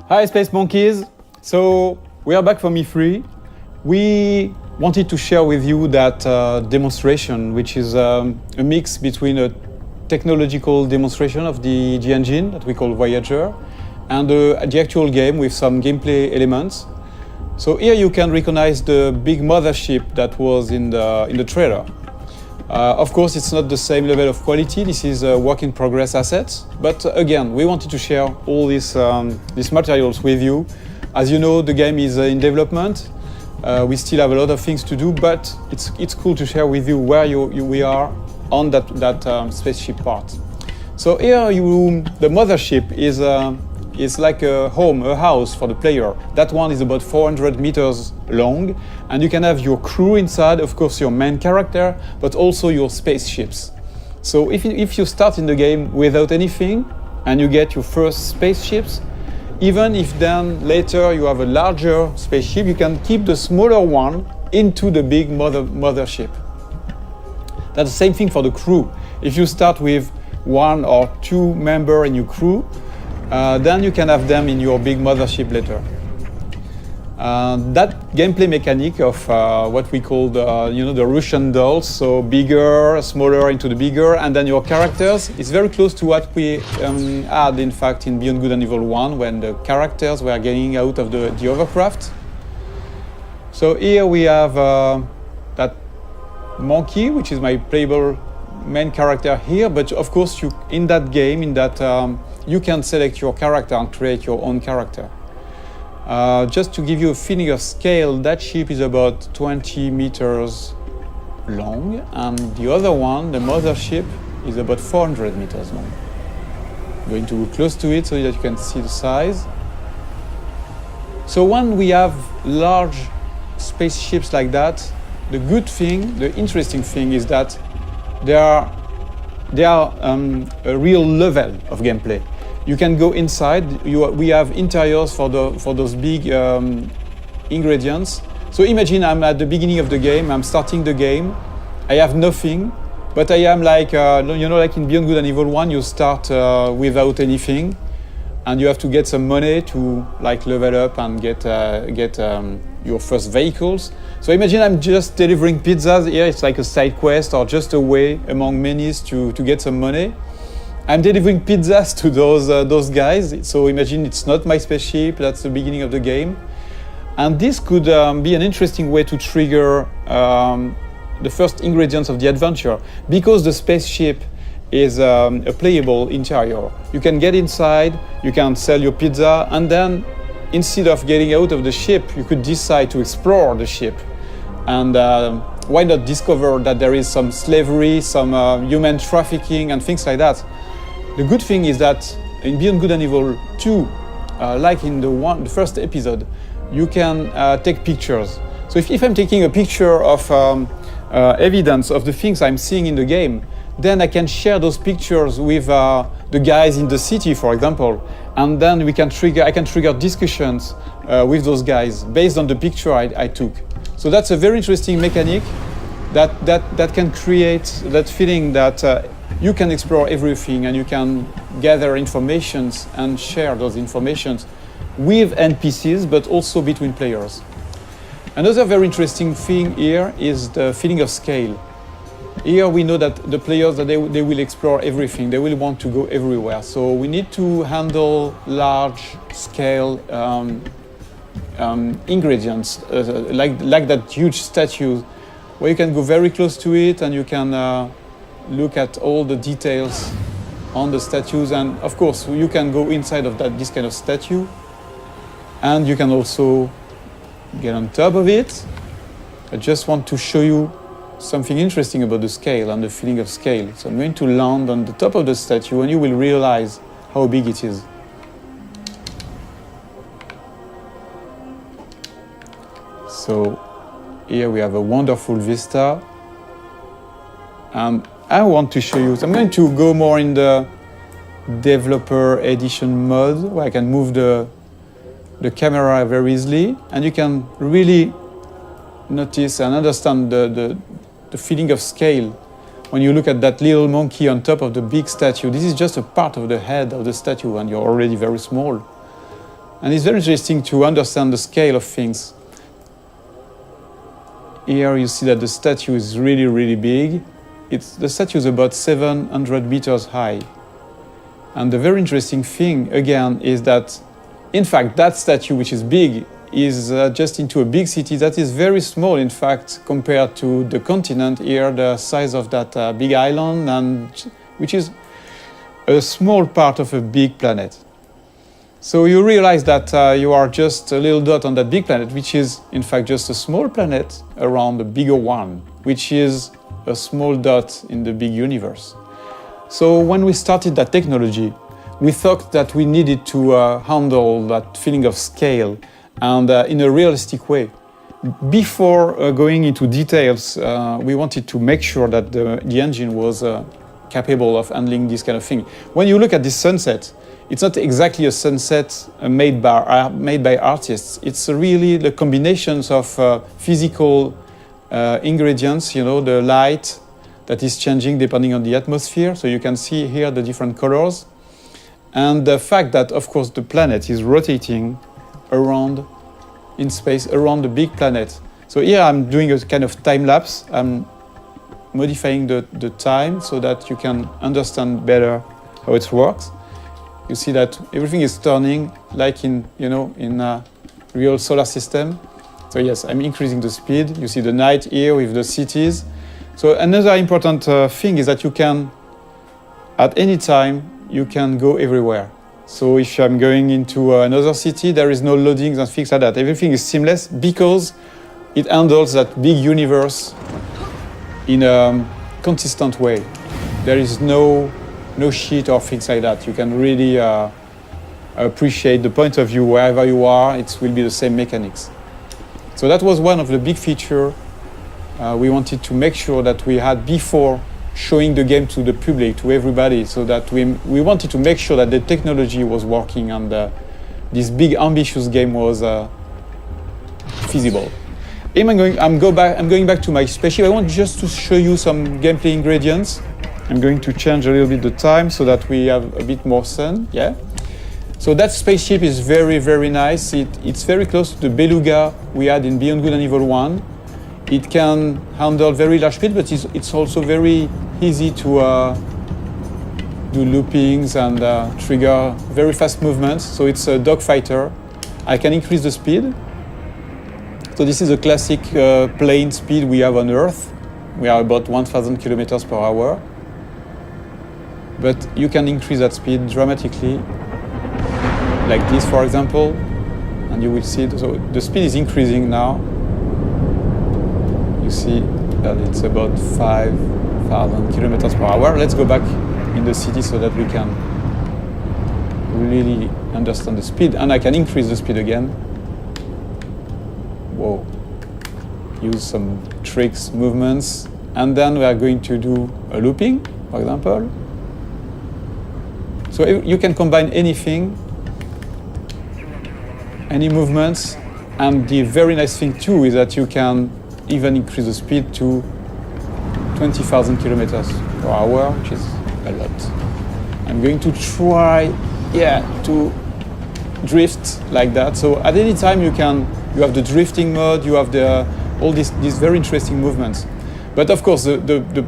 Hi Space Monkeys! So we are back from E3. We wanted to share with you that demonstration, which is a mix between a technological demonstration of the engine that we call Voyager and the actual game with some gameplay elements. So here you can recognize the big mothership that was in the trailer. Of course, it's not the same level of quality. This is a work in progress assets. But again, we wanted to share all these materials with you. As you know, the game is in development. We still have a lot of things to do, but it's cool to share with you where we are on that spaceship part. So here, the mothership is like a home, a house for the player. That one is about 400 meters long, and you can have your crew inside, of course your main character, but also your spaceships. So if you start in the game without anything, and you get your first spaceships, even if then later you have a larger spaceship, you can keep the smaller one into the big mothership. That's the same thing for the crew. If you start with one or two members in your crew, then you can have them in your big mothership later. That gameplay mechanic of what we call the Russian dolls, so bigger, smaller into the bigger, and then your characters, is very close to what we had in fact in Beyond Good and Evil 1 when the characters were getting out of the hovercraft. So here we have that monkey, which is my playable main character here, but of course in that game, you can select your character and create your own character. Just to give you a feeling of scale, that ship is about 20 meters long, and the other one, the mothership, is about 400 meters long. I'm going to go close to it so that you can see the size. So when we have large spaceships like that, the good thing, the interesting thing is that they are a real level of gameplay. You can go inside. We have interiors for those big ingredients. So imagine I'm at the beginning of the game. I'm starting the game. I have nothing, but I am like like in Beyond Good and Evil 1, you start without anything, and you have to get some money to like level up and get your first vehicles. So imagine I'm just delivering pizzas. Here it's like a side quest or just a way among many to get some money. I'm delivering pizzas to those guys. So imagine it's not my spaceship. That's the beginning of the game, and this could be an interesting way to trigger the first ingredients of the adventure, because the spaceship is a playable interior. You can get inside, you can sell your pizza, and then instead of getting out of the ship, you could decide to explore the ship. And why not discover that there is some slavery, some human trafficking and things like that. The good thing is that in Beyond Good and Evil 2, like in the first episode, you can take pictures. So if I'm taking a picture of evidence of the things I'm seeing in the game, then I can share those pictures with the guys in the city, for example, and then I can trigger discussions with those guys based on the picture I took. So that's a very interesting mechanic that can create that feeling that you can explore everything and you can gather informations and share those informations with NPCs, but also between players. Another very interesting thing here is the feeling of scale. Here we know that the players, that they will explore everything. They will want to go everywhere. So we need to handle large scale ingredients, like that huge statue, where you can go very close to it and you can look at all the details on the statues. And of course, you can go inside of this kind of statue, and you can also get on top of it. I just want to show you something interesting about the scale and the feeling of scale. So I'm going to land on the top of the statue, and you will realize how big it is. So here we have a wonderful vista, and I want to show you. So I'm going to go more in the developer edition mode, where I can move the camera very easily, and you can really notice and understand the feeling of scale when you look at that little monkey on top of the big statue. This is just a part of the head of the statue, and you're already very small. And it's very interesting to understand the scale of things. Here you see that the statue is really, really big. The statue is about 700 meters high. And the very interesting thing, again, is that, in fact, that statue, which is big, is just into a big city that is very small, in fact, compared to the continent here, the size of that big island, and which is a small part of a big planet. So you realize that you are just a little dot on that big planet, which is, in fact, just a small planet around a bigger one, which is a small dot in the big universe. So when we started that technology, we thought that we needed to handle that feeling of scale and in a realistic way. Before going into details, we wanted to make sure that the engine was capable of handling this kind of thing. When you look at this sunset, it's not exactly a sunset made by artists. It's really the combinations of physical ingredients, you know, the light that is changing depending on the atmosphere. So you can see here the different colors. And the fact that, of course, the planet is rotating around in space, around the big planet. So here I'm doing a kind of time lapse. I'm modifying the time so that you can understand better how it works. You see that everything is turning like in a real solar system. So yes, I'm increasing the speed. You see the night here with the cities. So another important thing is that you can, at any time, you can go everywhere. So if I'm going into another city, there is no loadings and things like that. Everything is seamless because it handles that big universe in a consistent way. There is no sheet or things like that. You can really appreciate the point of view wherever you are. It will be the same mechanics. So that was one of the big features we wanted to make sure that we had before showing the game to the public, to everybody, so that we wanted to make sure that the technology was working and this big ambitious game was feasible. I'm going back to my spaceship. I want just to show you some gameplay ingredients. I'm going to change a little bit the time so that we have a bit more sun. Yeah. So that spaceship is very, very nice. It's very close to the Beluga we had in Beyond Good and Evil 1. It can handle very large speed, but it's also very easy to do loopings and trigger very fast movements. So it's a dogfighter. I can increase the speed. So this is a classic plane speed we have on Earth. We are about 1,000 kilometers per hour. But you can increase that speed dramatically, like this, for example, and you will see. So the speed is increasing now. You see that it's about 5,000 kilometers per hour. Let's go back in the city so that we can really understand the speed. And I can increase the speed again. Whoa. Use some tricks, movements. And then we are going to do a looping, for example. So you can combine anything, any movements. And the very nice thing too is that you can even increase the speed to 20,000 kilometers per hour, which is a lot. I'm going to try, to drift like that. So at any time you have the drifting mode, you have all these very interesting movements. But of course, the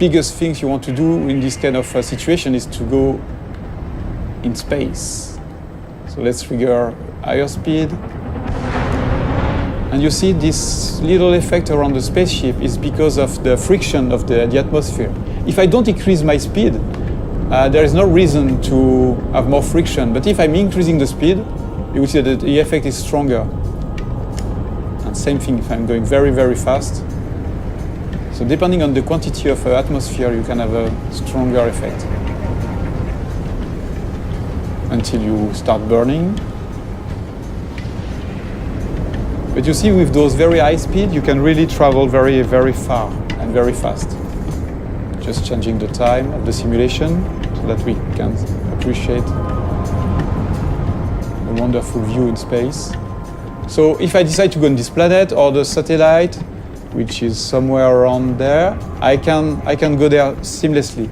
biggest things you want to do in this kind of situation is to go in space. So let's trigger higher speed. And you see this little effect around the spaceship is because of the friction of the atmosphere. If I don't increase my speed, there is no reason to have more friction. But if I'm increasing the speed, you will see that the effect is stronger. And same thing if I'm going very, very fast. So depending on the quantity of atmosphere, you can have a stronger effect. Until you start burning. But you see, with those very high speed, you can really travel very, very far and very fast. Just changing the time of the simulation so that we can appreciate a wonderful view in space. So if I decide to go on this planet or the satellite, which is somewhere around there, I can go there seamlessly.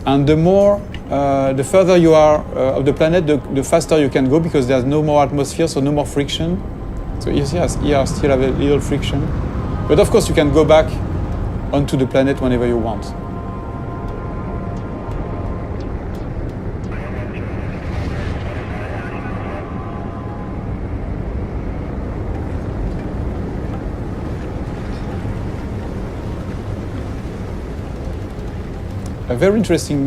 And the more the further you are of the planet, the faster you can go because there's no more atmosphere, so no more friction. So here still have a little friction. But of course you can go back onto the planet whenever you want. A very interesting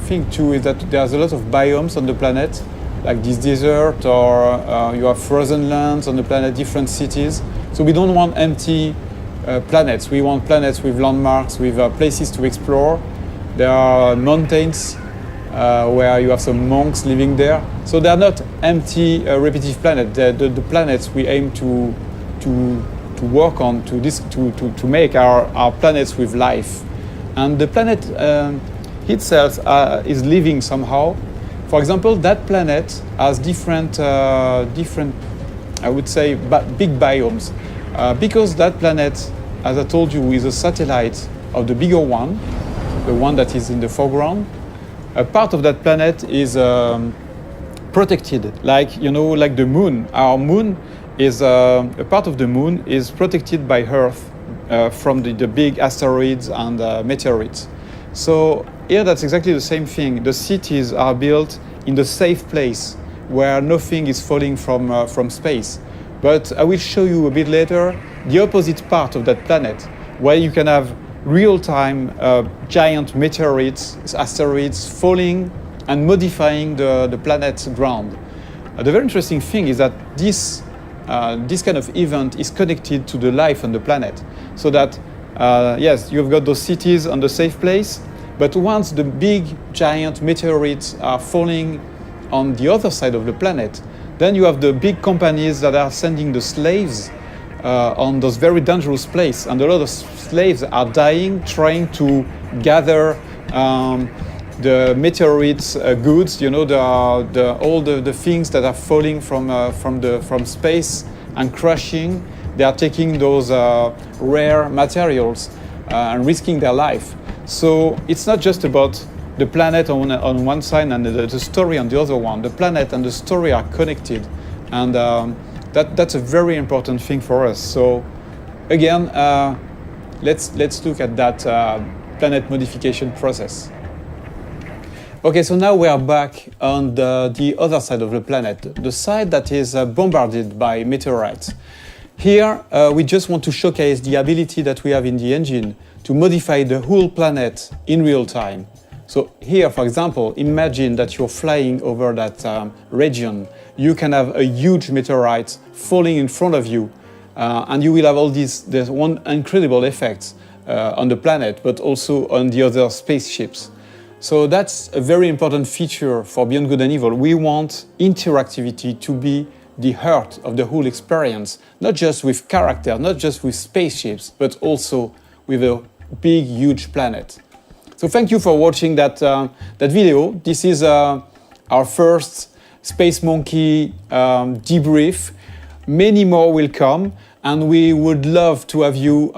thing too is that there's a lot of biomes on the planet, like this desert, or you have frozen lands on the planet, different cities. So we don't want empty planets. We want planets with landmarks, with places to explore. There are mountains where you have some monks living there. So they are not empty, repetitive planets. The planets we aim to work on, to make our planets with life. And the planet itself is living somehow. For example, that planet has different, I would say, big biomes. Because that planet, as I told you, is a satellite of the bigger one, the one that is in the foreground. A part of that planet is protected, like the moon. Our moon is a part of the moon is protected by Earth. From the big asteroids and meteorites. So here that's exactly the same thing. The cities are built in the safe place where nothing is falling from space. But I will show you a bit later the opposite part of that planet, where you can have real-time giant meteorites, asteroids falling and modifying the planet's ground. The very interesting thing is that this kind of event is connected to the life on the planet. So that, yes, you've got those cities on the safe place, but once the big giant meteorites are falling on the other side of the planet, then you have the big companies that are sending the slaves on those very dangerous places. And a lot of slaves are dying trying to gather the meteorites goods, all the things that are falling from space and crashing. They are taking those rare materials and risking their life. So it's not just about the planet on one side and the story on the other one. The planet and the story are connected, and that's a very important thing for us. So again, let's look at that planet modification process. Okay, so now we are back on the other side of the planet, the side that is bombarded by meteorites. Here, we just want to showcase the ability that we have in the engine to modify the whole planet in real time. So here, for example, imagine that you're flying over that region. You can have a huge meteorite falling in front of you, and you will have all these one incredible effects on the planet, but also on the other spaceships. So that's a very important feature for Beyond Good and Evil. We want interactivity to be the heart of the whole experience, not just with characters, not just with spaceships, but also with a big, huge planet. So thank you for watching that video. This is our first Space Monkey debrief. Many more will come, and we would love to have you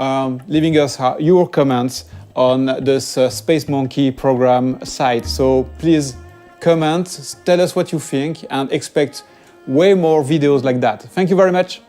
leaving us your comments on this Space Monkey program site. So please comment, tell us what you think, and expect way more videos like that. Thank you very much.